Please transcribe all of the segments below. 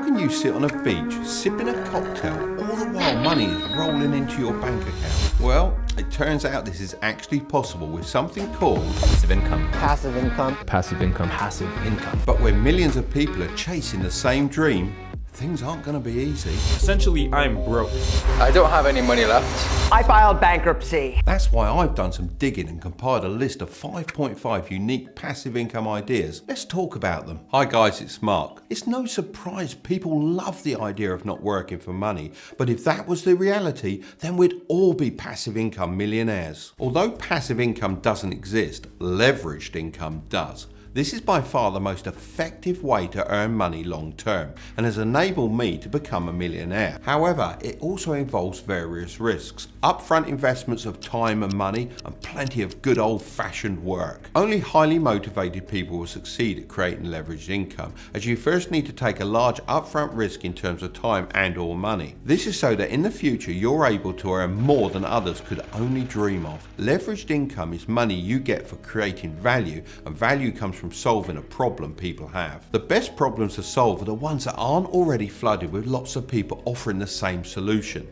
How can you sit on a beach sipping a cocktail all the while money is rolling into your bank account? Well, it turns out this is actually possible with something called passive income. Passive income. Passive income. Passive income. But when millions of people are chasing the same dream, things aren't going to be easy. Essentially, I'm broke. I don't have any money left. I filed bankruptcy. That's why I've done some digging and compiled a list of 5.5 unique passive income ideas. Let's talk about them. Hi guys, it's Mark. It's no surprise people love the idea of not working for money, but if that was the reality, then we'd all be passive income millionaires. Although passive income doesn't exist, leveraged income does. This is by far the most effective way to earn money long term and has enabled me to become a millionaire. However, it also involves various risks, upfront investments of time and money, and plenty of good old-fashioned work. Only highly motivated people will succeed at creating leveraged income, as you first need to take a large upfront risk in terms of time and/or money. This is so that in the future you're able to earn more than others could only dream of. Leveraged income is money you get for creating value, and value comes from solving a problem people have. The best problems to solve are the ones that aren't already flooded with lots of people offering the same solution.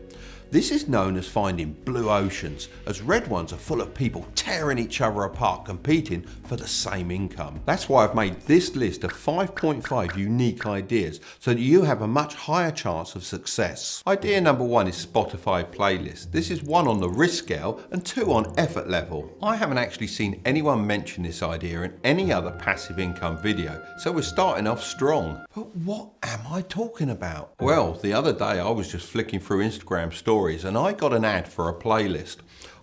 This is known as finding blue oceans, as red ones are full of people tearing each other apart competing for the same income. That's why I've made this list of 5.5 unique ideas so that you have a much higher chance of success. Idea number 1 is Spotify playlist. This is 1 on the risk scale and 2 on effort level. I haven't actually seen anyone mention this idea in any other passive income video, so we're starting off strong. But what am I talking about? Well, the other day I was just flicking through Instagram stories and I got an ad for a playlist.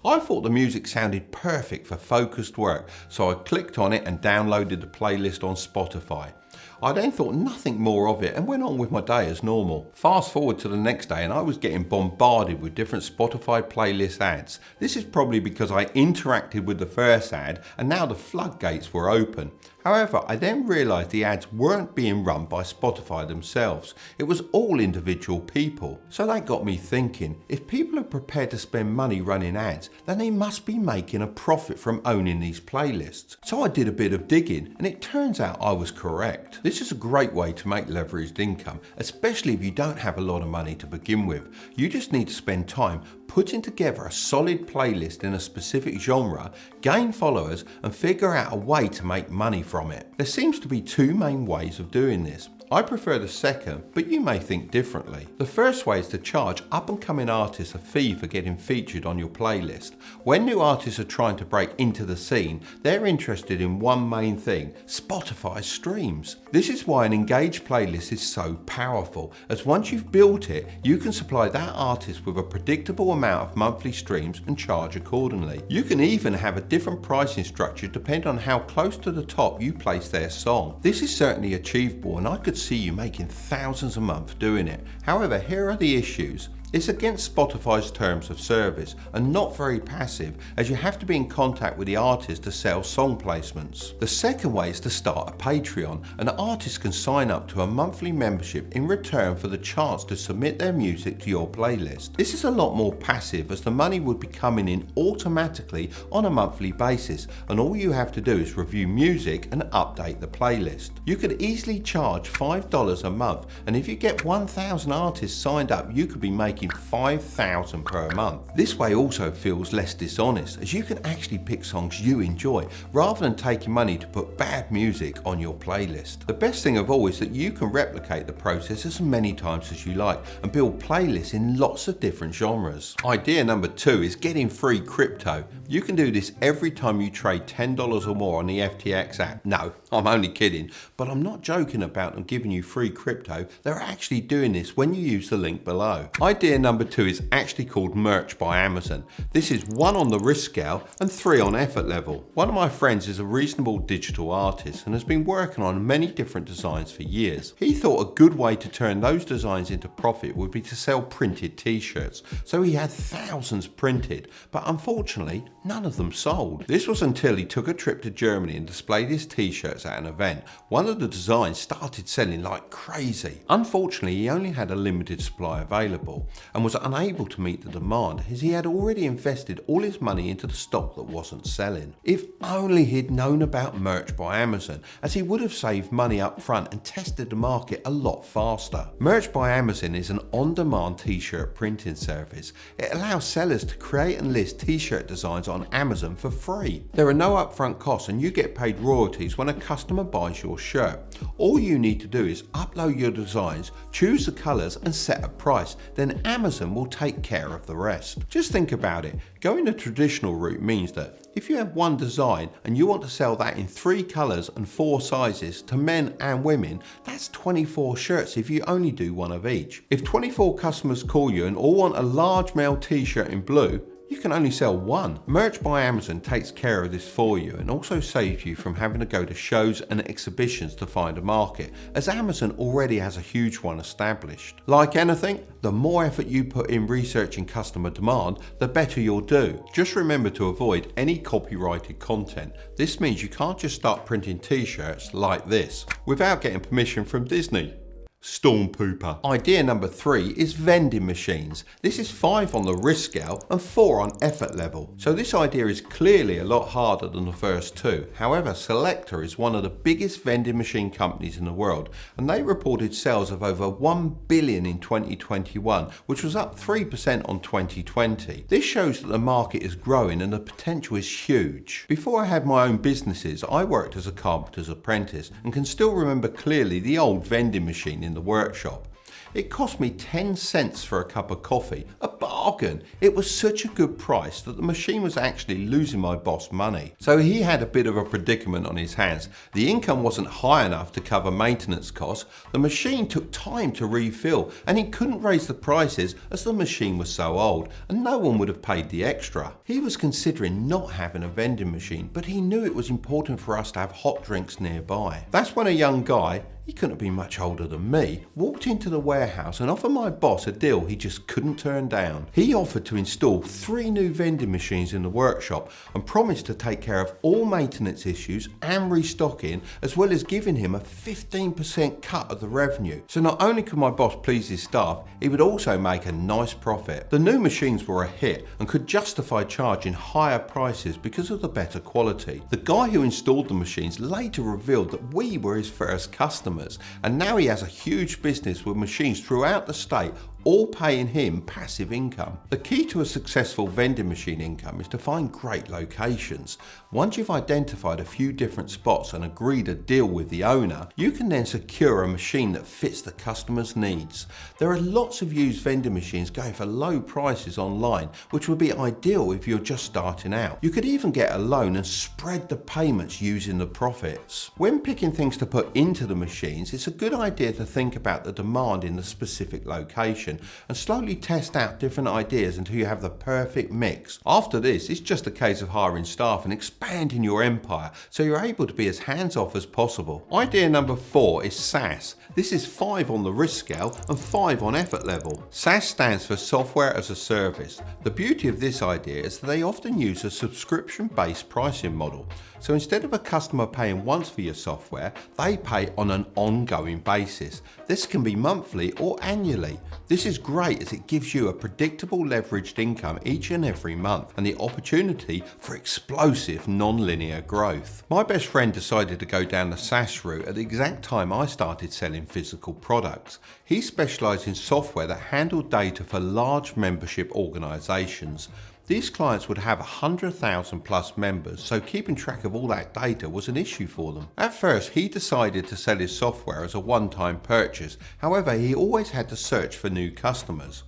I thought the music sounded perfect for focused work, so I clicked on it and downloaded the playlist on Spotify. I then thought nothing more of it and went on with my day as normal. Fast forward to the next day and I was getting bombarded with different Spotify playlist ads. This is probably because I interacted with the first ad and now the floodgates were open. However, I then realised the ads weren't being run by Spotify themselves. It was all individual people. So that got me thinking, if people are prepared to spend money running ads, then they must be making a profit from owning these playlists. So I did a bit of digging and it turns out I was correct. This is a great way to make leveraged income, especially if you don't have a lot of money to begin with. You just need to spend time putting together a solid playlist in a specific genre, gain followers, and figure out a way to make money from it. There seems to be 2 main ways of doing this. I prefer the second, but you may think differently. The first way is to charge up-and-coming artists a fee for getting featured on your playlist. When new artists are trying to break into the scene, they're interested in one main thing: Spotify streams. This is why an engaged playlist is so powerful, as once you've built it, you can supply that artist with a predictable amount of monthly streams and charge accordingly. You can even have a different pricing structure depending on how close to the top you place their song. This is certainly achievable and I could see you making thousands a month doing it. However, here are the issues. It's against Spotify's terms of service and not very passive, as you have to be in contact with the artist to sell song placements. The second way is to start a Patreon. An artist can sign up to a monthly membership in return for the chance to submit their music to your playlist. This is a lot more passive, as the money would be coming in automatically on a monthly basis, and all you have to do is review music and update the playlist. You could easily charge $5 a month, and if you get 1,000 artists signed up, you could be making $5,000 per month. This way also feels less dishonest, as you can actually pick songs you enjoy rather than taking money to put bad music on your playlist. The best thing of all is that you can replicate the process as many times as you like and build playlists in lots of different genres. Idea number 2 is getting free crypto. You can do this every time you trade $10 or more on the FTX app. No, I'm only kidding, but I'm not joking about them giving you free crypto. They're actually doing this when you use the link below. Idea number 2 is actually called merch by Amazon. This is 1 on the risk scale and 3 on effort level. One of my friends is a reasonable digital artist and has been working on many different designs for years. He thought a good way to turn those designs into profit would be to sell printed t-shirts, so he had thousands printed, but unfortunately none of them sold. This was until he took a trip to Germany and displayed his t-shirts at an event. One of the designs started selling like crazy. Unfortunately, he only had a limited supply available. and was unable to meet the demand as he had already invested all his money into the stock that wasn't selling. If only he'd known about Merch by Amazon, as he would have saved money up front and tested the market a lot faster. Merch by Amazon is an on-demand t-shirt printing service. It allows sellers to create and list t-shirt designs on Amazon for free. There are no upfront costs and you get paid royalties when a customer buys your shirt. All you need to do is upload your designs, choose the colours and set a price. Then Amazon will take care of the rest. Just think about it. Going the traditional route means that if you have one design and you want to sell that in 3 colours and 4 sizes to men and women, that's 24 shirts if you only do one of each. If 24 customers call you and all want a large male t-shirt in blue, you can only sell one. Merch by Amazon takes care of this for you and also saves you from having to go to shows and exhibitions to find a market, as Amazon already has a huge one established. Like anything, the more effort you put in researching customer demand, the better you'll do. Just remember to avoid any copyrighted content. This means you can't just start printing t-shirts like this without getting permission from Disney. Storm pooper. Idea number 3 is vending machines. This is 5 on the risk scale and 4 on effort level. So this idea is clearly a lot harder than the first 2. However, Selecta is one of the biggest vending machine companies in the world, and they reported sales of over 1 billion in 2021, which was up 3% on 2020. This shows that the market is growing and the potential is huge. Before I had my own businesses, I worked as a carpenter's apprentice and can still remember clearly the old vending machine in the workshop. It cost me 10 cents for a cup of coffee, a bargain. It was such a good price that the machine was actually losing my boss money. So he had a bit of a predicament on his hands. The income wasn't high enough to cover maintenance costs, the machine took time to refill, and he couldn't raise the prices as the machine was so old and no one would have paid the extra. He was considering not having a vending machine, but he knew it was important for us to have hot drinks nearby. That's when a young guy, he couldn't have been much older than me, walked into the warehouse and offered my boss a deal he just couldn't turn down. He offered to install 3 new vending machines in the workshop and promised to take care of all maintenance issues and restocking, as well as giving him a 15% cut of the revenue. So not only could my boss please his staff, he would also make a nice profit. The new machines were a hit and could justify charging higher prices because of the better quality. The guy who installed the machines later revealed that we were his first customers, and now he has a huge business with machines throughout the state, all paying him passive income. The key to a successful vending machine income is to find great locations. Once you've identified a few different spots and agreed a deal with the owner, you can then secure a machine that fits the customer's needs. There are lots of used vending machines going for low prices online, which would be ideal if you're just starting out. You could even get a loan and spread the payments using the profits. When picking things to put into the machines, it's a good idea to think about the demand in the specific location and slowly test out different ideas until you have the perfect mix. After this, it's just a case of hiring staff and expanding your empire so you're able to be as hands-off as possible. Idea number 4 is SaaS. This is 5 on the risk scale and 5 on effort level. SaaS stands for Software as a Service. The beauty of this idea is that they often use a subscription-based pricing model. So instead of a customer paying once for your software, they pay on an ongoing basis. This can be monthly or annually. This is great as it gives you a predictable leveraged income each and every month and the opportunity for explosive non-linear growth. My best friend decided to go down the SaaS route at the exact time I started selling physical products. He specialised in software that handled data for large membership organisations. These clients would have 100,000 plus members, so keeping track of all that data was an issue for them. At first, he decided to sell his software as a one-time purchase. However, he always had to search for new customers.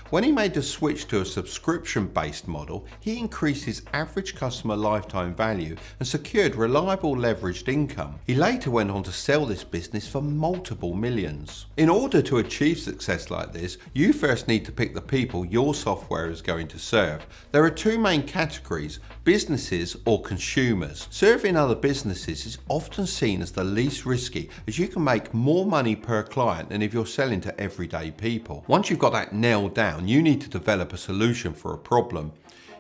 When he made the switch to a subscription-based model, he increased his average customer lifetime value and secured reliable leveraged income. He later went on to sell this business for multiple millions. In order to achieve success like this, you first need to pick the people your software is going to serve. There are 2 main categories: businesses or consumers. Serving other businesses is often seen as the least risky, as you can make more money per client than if you're selling to everyday people. Once you've got that nailed down, you need to develop a solution for a problem.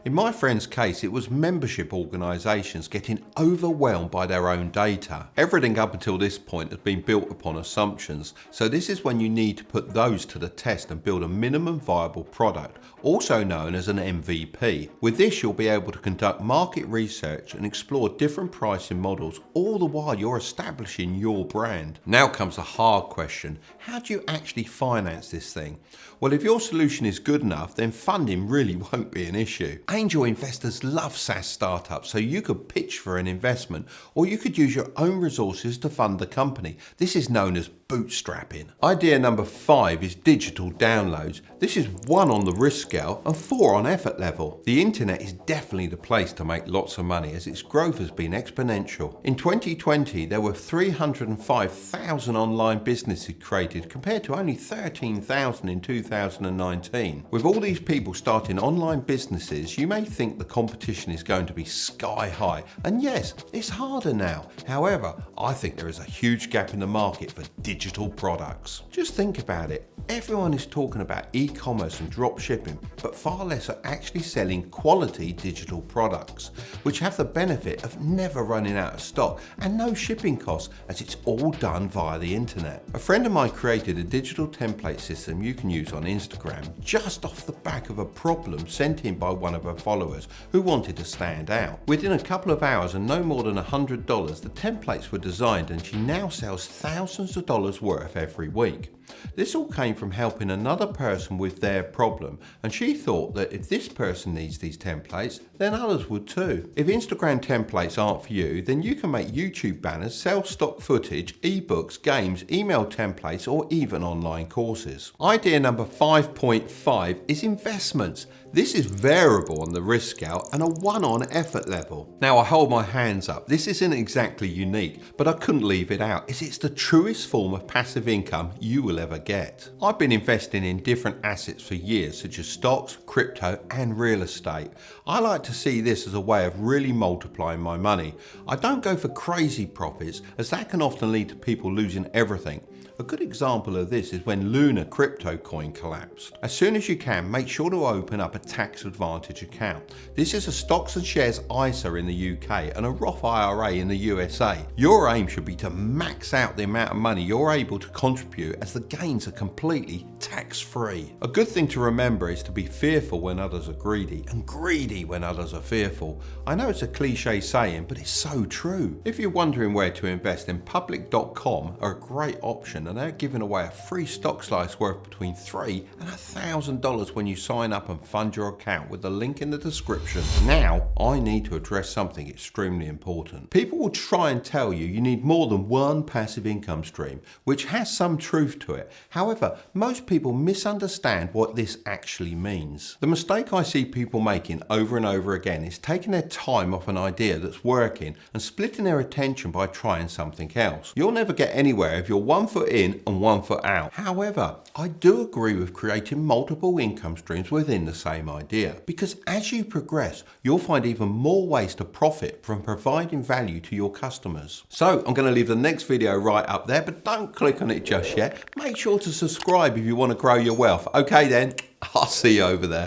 In my friend's case, it was membership organisations getting overwhelmed by their own data. Everything up until this point has been built upon assumptions, so this is when you need to put those to the test and build a minimum viable product, also known as an MVP. With this, you'll be able to conduct market research and explore different pricing models, all the while you're establishing your brand. Now comes the hard question: how do you actually finance this thing? Well, if your solution is good enough, then funding really won't be an issue. Angel investors love SaaS startups, so you could pitch for an investment, or you could use your own resources to fund the company. This is known as bootstrapping. Idea number 5 is digital downloads. This is 1 on the risk scale and 4 on effort level. The internet is definitely the place to make lots of money, as its growth has been exponential. In 2020, there were 305,000 online businesses created, compared to only 13,000 in 2019. With all these people starting online businesses, you may think the competition is going to be sky high. And yes, it's harder now. However, I think there is a huge gap in the market for digital products. Just think about it. Everyone is talking about e-commerce and drop shipping, but far less are actually selling quality digital products, which have the benefit of never running out of stock and no shipping costs, as it's all done via the internet. A friend of mine created a digital template system you can use on Instagram just off the back of a problem sent in by one of her followers who wanted to stand out. Within a couple of hours and no more than $100, the templates were designed, and she now sells thousands of dollars worth every week. This all came from helping another person with their problem, and she thought that if this person needs these templates, then others would too. If Instagram templates aren't for you, then you can make YouTube banners, sell stock footage, ebooks, games, email templates, or even online courses. Idea number 5.5 is investments. This is variable on the risk scale and a 1 on effort level. Now I hold my hands up. This isn't exactly unique, but I couldn't leave it out, as it's the truest form of passive income you will ever get. I've been investing in different assets for years, such as stocks, crypto, and real estate. I like to see this as a way of really multiplying my money. I don't go for crazy profits, as that can often lead to people losing everything. A good example of this is when Luna crypto coin collapsed. As soon as you can, make sure to open up a tax advantage account. This is a stocks and shares ISA in the UK and a Roth IRA in the USA. Your aim should be to max out the amount of money you're able to contribute, as the gains are completely tax-free. A good thing to remember is to be fearful when others are greedy, and greedy when others are fearful. I know it's a cliche saying, but it's so true. If you're wondering where to invest, then public.com are a great option, and they're giving away a free stock slice worth between $3,000 and $1,000 when you sign up and fund your account with the link in the description. Now, I need to address something extremely important. People will try and tell you you need more than one passive income stream, which has some truth to it. However, most people misunderstand what this actually means. The mistake I see people making over and over again is taking their time off an idea that's working and splitting their attention by trying something else. You'll never get anywhere if you're 1 foot in and 1 foot out. However, I do agree with creating multiple income streams within the same idea, because as you progress, you'll find even more ways to profit from providing value to your customers. So I'm going to leave the next video right up there, but don't click on it just yet. Make sure to subscribe if you want to grow your wealth. Okay then, I'll see you over there.